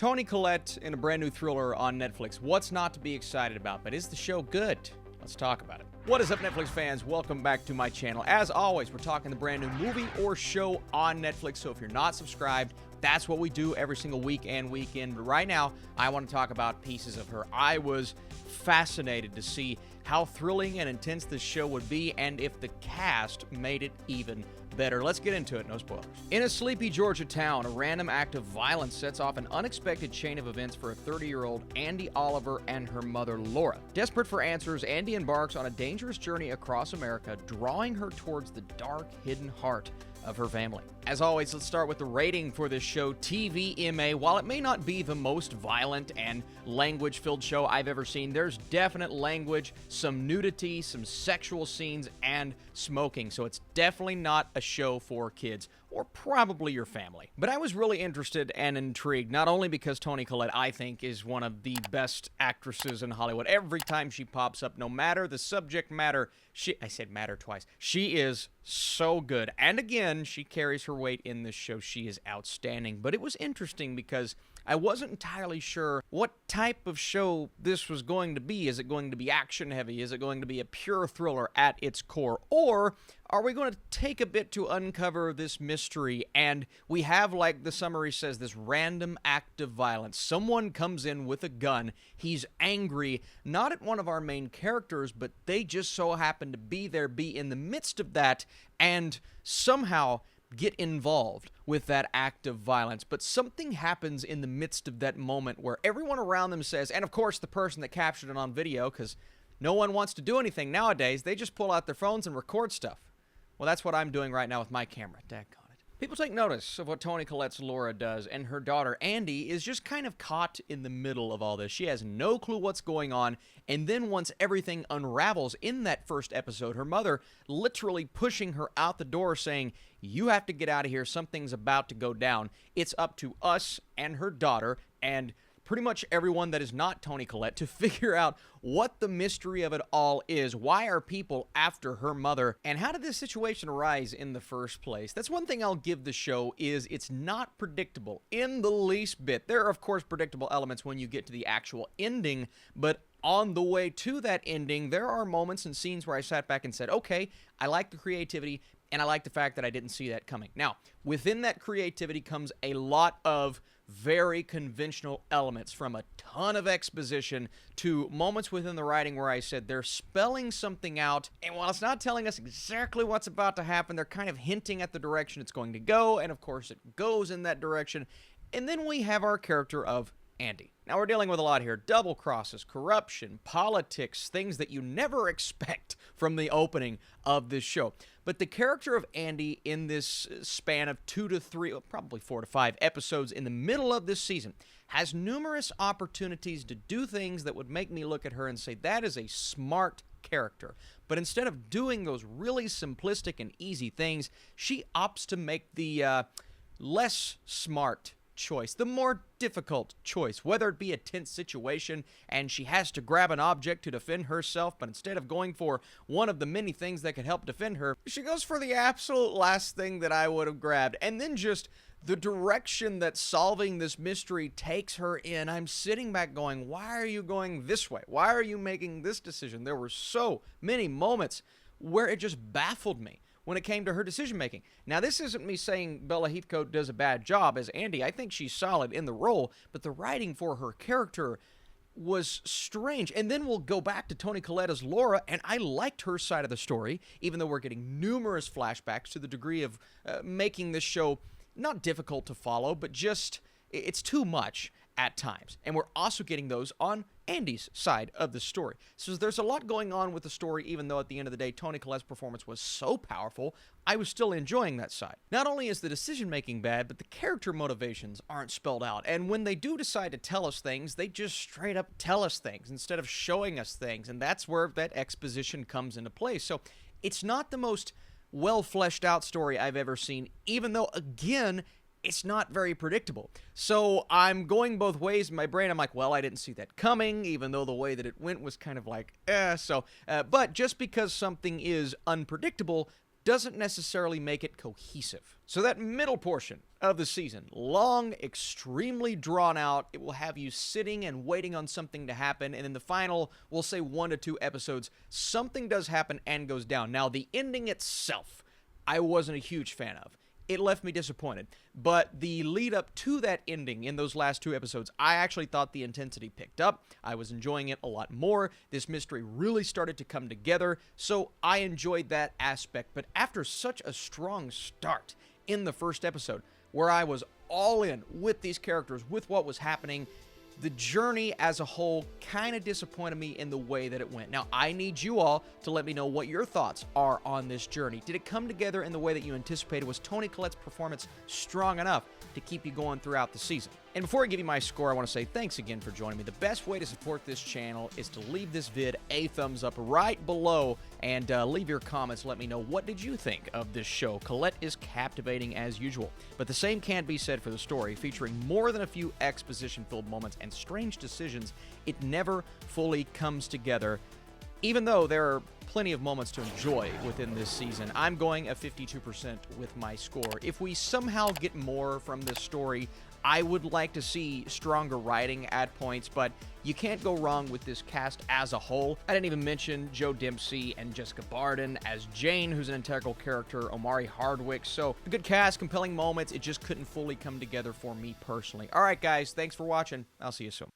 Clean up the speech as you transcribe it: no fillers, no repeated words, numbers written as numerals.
Toni Collette in a brand new thriller on Netflix. What's not to be excited about? But is the show good? Let's talk about it. What is up, Netflix fans? Welcome back to my channel. As always, we're talking the brand new movie or show on Netflix. So if you're not subscribed, that's what we do every single week and weekend. But right now, I want to talk about Pieces of Her. I was fascinated to see how thrilling and intense this show would be and if the cast made it even better. Let's get into it, no spoilers. In a sleepy Georgia town, a random act of violence sets off an unexpected chain of events for a 30-year-old Andy Oliver and her mother, Laura. Desperate for answers, Andy embarks on a dangerous journey across America, drawing her towards the dark, hidden heart of her family. As always, let's start with the rating for this show, TVMA. While it may not be the most violent and language-filled show I've ever seen, there's definite language, some nudity, some sexual scenes, and smoking, so it's definitely not a show for kids, or probably your family. But I was really interested and intrigued, not only because Toni Collette, I think, is one of the best actresses in Hollywood. Every time she pops up, no matter the subject matter, I said matter twice, she is so good. And again, she carries her weight in this show. She is outstanding. But it was interesting because I wasn't entirely sure what type of show this was going to be. Is it going to be action heavy? Is it going to be a pure thriller at its core? Or are we going to take a bit to uncover this mystery? And we have, like the summary says, this random act of violence. Someone comes in with a gun. He's angry, not at one of our main characters, but they just so happen to be there, be in the midst of that, and somehow get involved with that act of violence. But something happens in the midst of that moment where everyone around them says, and of course the person that captured it on video, because no one wants to do anything nowadays, they just pull out their phones and record stuff. Well, that's what I'm doing right now with my camera. Daggone it. People take notice of what Toni Collette's Laura does, and her daughter Andy is just kind of caught in the middle of all this. She has no clue what's going on, and then once everything unravels in that first episode, her mother literally pushing her out the door saying, "You have to get out of here, something's about to go down. It's up to us and her daughter and pretty much everyone that is not Toni Collette to figure out what the mystery of it all is. Why are people after her mother? And how did this situation arise in the first place?" That's one thing I'll give the show, is it's not predictable in the least bit. There are, of course, predictable elements when you get to the actual ending, but on the way to that ending, there are moments and scenes where I sat back and said, okay, I like the creativity, and I like the fact that I didn't see that coming. Now, within that creativity comes a lot of very conventional elements, from a ton of exposition to moments within the writing where I said they're spelling something out, and while it's not telling us exactly what's about to happen, they're kind of hinting at the direction it's going to go, and of course it goes in that direction. And then we have our character of Andy. Now, we're dealing with a lot here. Double crosses, corruption, politics, things that you never expect from the opening of this show. But the character of Andy in this span of 2 to 3, probably 4 to 5 episodes in the middle of this season has numerous opportunities to do things that would make me look at her and say, that is a smart character. But instead of doing those really simplistic and easy things, she opts to make the less smart choice, the more difficult choice, whether it be a tense situation and she has to grab an object to defend herself, but instead of going for one of the many things that could help defend her, she goes for the absolute last thing that I would have grabbed. And then just the direction that solving this mystery takes her in, I'm sitting back going, why are you going this way? Why are you making this decision? There were so many moments where it just baffled me when it came to her decision-making. Now, this isn't me saying Bella Heathcote does a bad job as Andy. I think she's solid in the role, but the writing for her character was strange. And then we'll go back to Toni Collette as Laura, and I liked her side of the story, even though we're getting numerous flashbacks to the degree of making this show not difficult to follow, but just, it's too much at times. And we're also getting those on Andy's side of the story. So there's a lot going on with the story, even though at the end of the day, Toni Collette's performance was so powerful, I was still enjoying that side. Not only is the decision-making bad, but the character motivations aren't spelled out. And when they do decide to tell us things, they just straight up tell us things instead of showing us things. And that's where that exposition comes into play. So it's not the most well-fleshed out story I've ever seen, even though, again, it's not very predictable. So I'm going both ways in my brain. I'm like, well, I didn't see that coming, even though the way that it went was kind of like, but just because something is unpredictable doesn't necessarily make it cohesive. So that middle portion of the season, long, extremely drawn out, it will have you sitting and waiting on something to happen, and in the final, we'll say 1 to 2 episodes, something does happen and goes down. Now, the ending itself, I wasn't a huge fan of. It left me disappointed. But the lead up to that ending in those last 2 episodes, I actually thought the intensity picked up. I was enjoying it a lot more. This mystery really started to come together, so I enjoyed that aspect. But after such a strong start in the first episode, where I was all in with these characters, with what was happening, the journey as a whole kind of disappointed me in the way that it went. Now, I need you all to let me know what your thoughts are on this journey. Did it come together in the way that you anticipated? Was Toni Collette's performance strong enough to keep you going throughout the season? And before I give you my score, I want to say thanks again for joining me. The best way to support this channel is to leave this vid a thumbs up right below and leave your comments. Let me know, what did you think of this show? Colette is captivating as usual, but the same can't be said for the story. Featuring more than a few exposition-filled moments and strange decisions, it never fully comes together. Even though there are plenty of moments to enjoy within this season, I'm going a 52% with my score. If we somehow get more from this story, I would like to see stronger writing at points, but you can't go wrong with this cast as a whole. I didn't even mention Joe Dempsey and Jessica Barden as Jane, who's an integral character, Omari Hardwick. So, a good cast, compelling moments, it just couldn't fully come together for me personally. All right, guys, thanks for watching. I'll see you soon.